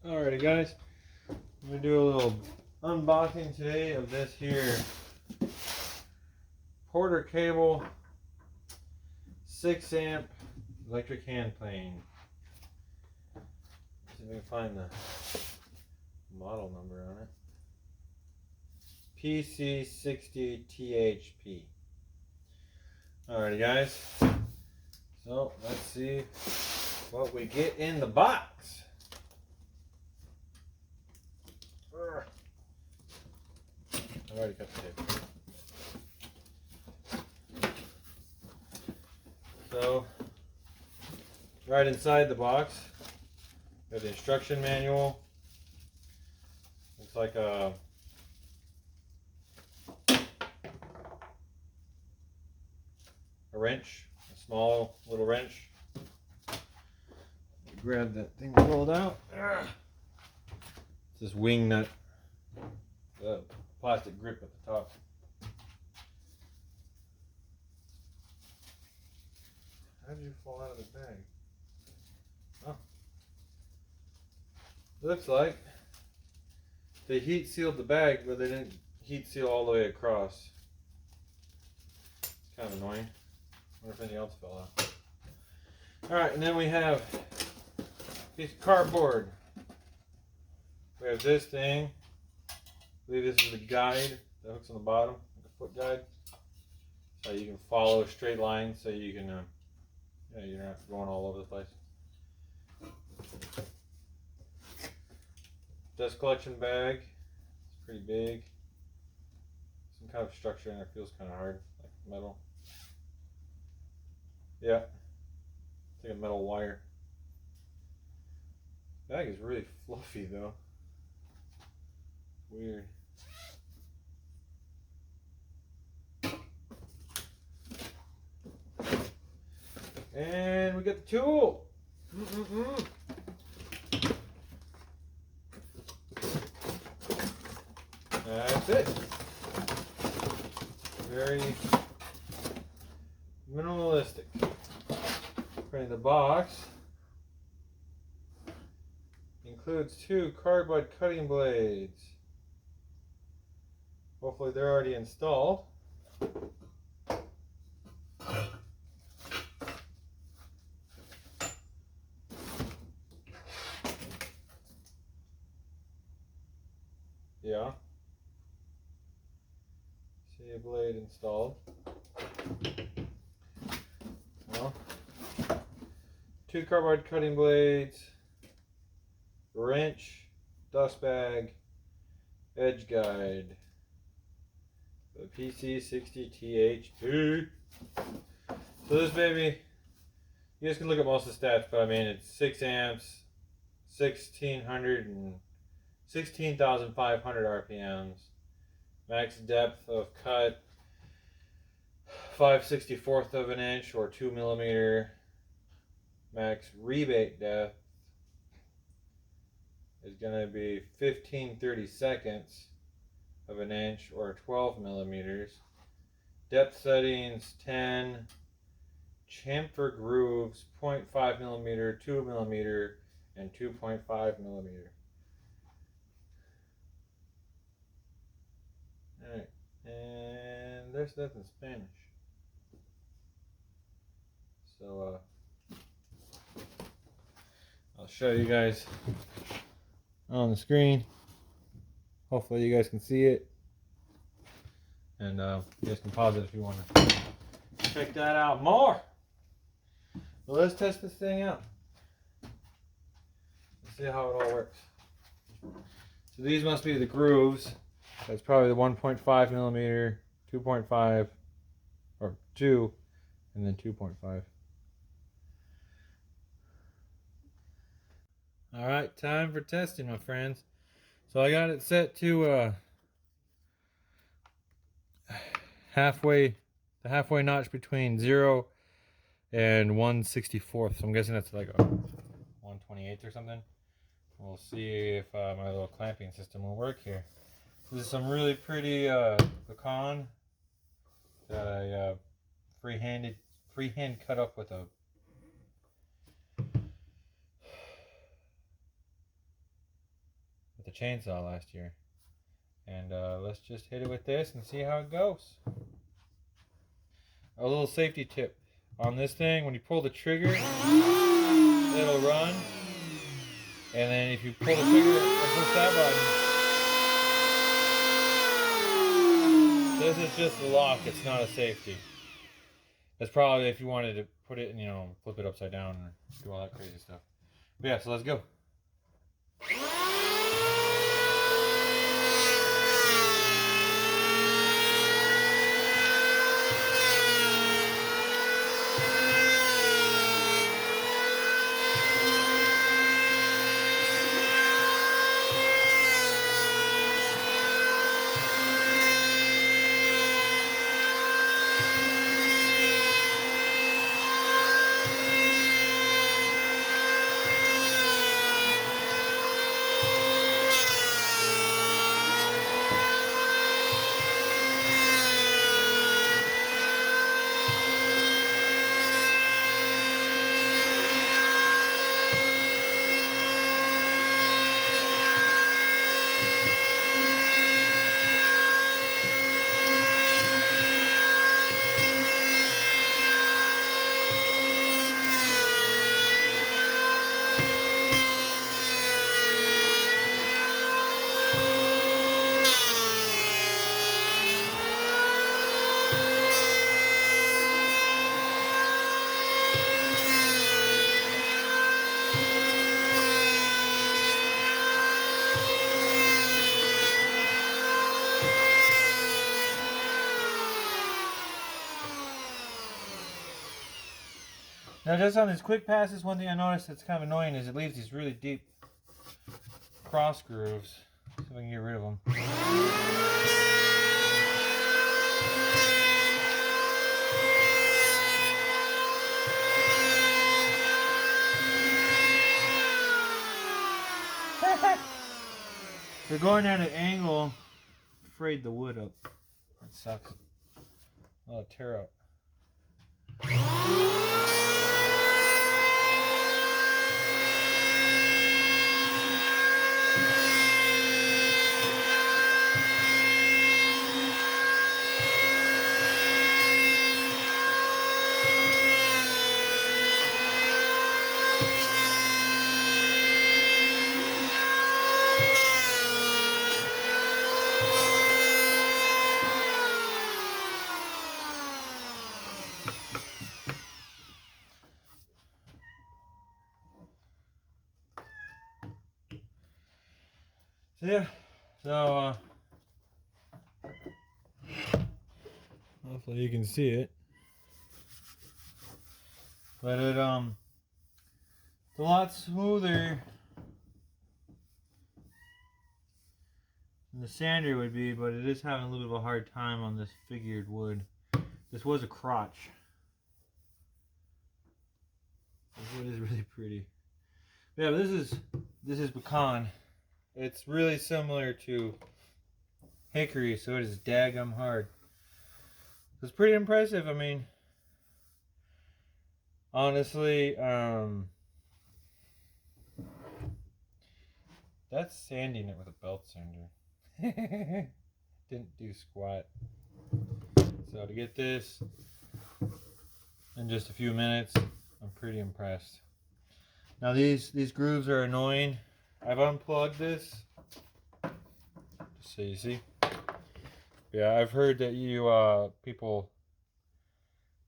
Alrighty guys, I'm going to do a little unboxing today of this here Porter cable 6 amp electric hand plane. See if we can find the model number on it. PC60THP. Alrighty guys, so let's see what we get in the box. I've already cut the tape. So, right inside the box, we have the instruction manual. Looks like a wrench, a small little wrench. Grab that thing rolled out. It's this wing nut, the plastic grip at the top. How did you fall out of the bag? Oh. Looks like they heat sealed the bag, but they didn't heat seal all the way across. It's kind of annoying. I wonder if anything else fell out. Alright, and then we have a piece of cardboard. We have this thing. I believe this is the guide that hooks on the bottom, like a foot guide. So you can follow straight lines so you can, you're not going all over the place. Dust collection bag. It's pretty big. Some kind of structure in there, feels kind of hard, like metal. Yeah, it's like a metal wire. Bag is really fluffy though. Weird. And we get the tool. That's it. Very minimalistic. Putting the box includes 2 cardboard cutting blades. Hopefully they're already installed. Yeah. See a blade installed. Well, 2 cardboard cutting blades, wrench, dust bag, edge guide. The PC60THP. So this baby, you guys can look at most of the stats, but I mean it's 6 amps, 16,500 RPMs, max depth of cut 5/64 of an inch or 2 millimeter, max rebate depth is going to be 15/32 of an inch or 12 millimeters. Depth settings 10, chamfer grooves 0.5 millimeter, 2 millimeter, and 2.5 millimeter. Alright, and there's that in Spanish. So I'll show you guys on the screen. Hopefully you guys can see it. And you guys can pause it if you want to check that out more. Well, let's test this thing out. Let's see how it all works. So these must be the grooves. That's probably the 1.5 millimeter, 2.5, or 2, and then 2.5. Alright, time for testing, my friends. So I got it set to the halfway notch between 0 and 1/64. So I'm guessing that's like a 1/28 or something. We'll see if my little clamping system will work here. This is some really pretty pecan that I freehand cut up with a the chainsaw last year. And let's just hit it with this and see how it goes. A little safety tip on this thing: when you pull the trigger, it'll run. And then if you pull the trigger and push that button, this is just a lock, it's not a safety. That's probably if you wanted to put it and, you know, flip it upside down or do all that crazy stuff. But yeah, so let's go. Now just on these quick passes, one thing I noticed that's kind of annoying is it leaves these really deep cross grooves. See if I can get rid of them. They're going at an angle, frayed the wood up. That sucks. Oh, tear up. So yeah, hopefully you can see it. But it's a lot smoother than the sander would be, but it is having a little bit of a hard time on this figured wood. This was a crotch. This wood is really pretty. But yeah, but this is pecan. It's really similar to hickory, so it is daggum hard. It's pretty impressive. I mean, honestly, that's sanding it with a belt sander. Didn't do squat. So to get this in just a few minutes, I'm pretty impressed. Now these grooves are annoying. I've unplugged this, just so you see. Yeah, I've heard that you people,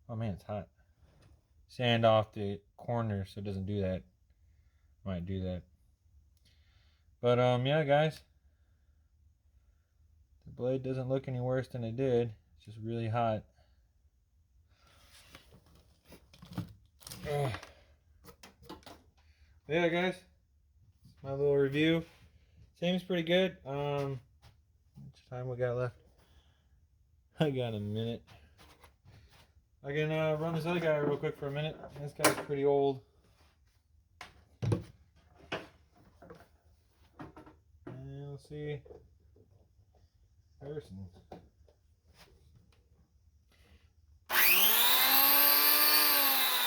oh man, it's hot, sand off the corners so it doesn't do that. Might do that. But yeah, guys, the blade doesn't look any worse than it did. It's just really hot. Yeah, guys, my little review seems pretty good. How much time we got left? I got a minute. I can run this other guy real quick for a minute. This guy's pretty old. And we'll see. Harrison.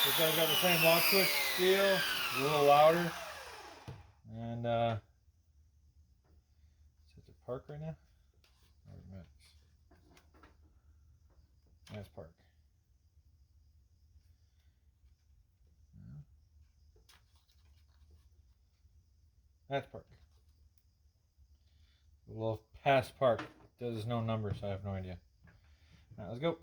This guy's got the same lock switch feel, a little louder. And park right now? Or mix? That's park. That's park. Well, past park. There's no number, so I have no idea. Alright, let's go.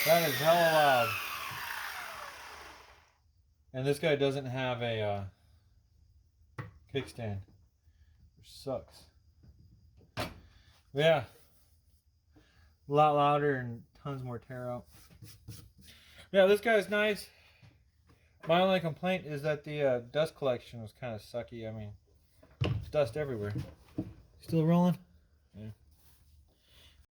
That is hella loud. And this guy doesn't have a kickstand, which sucks. Yeah. A lot louder and tons more tear out. Yeah, this guy's nice. My only complaint is that the dust collection was kind of sucky. I mean, there's dust everywhere. Still rolling?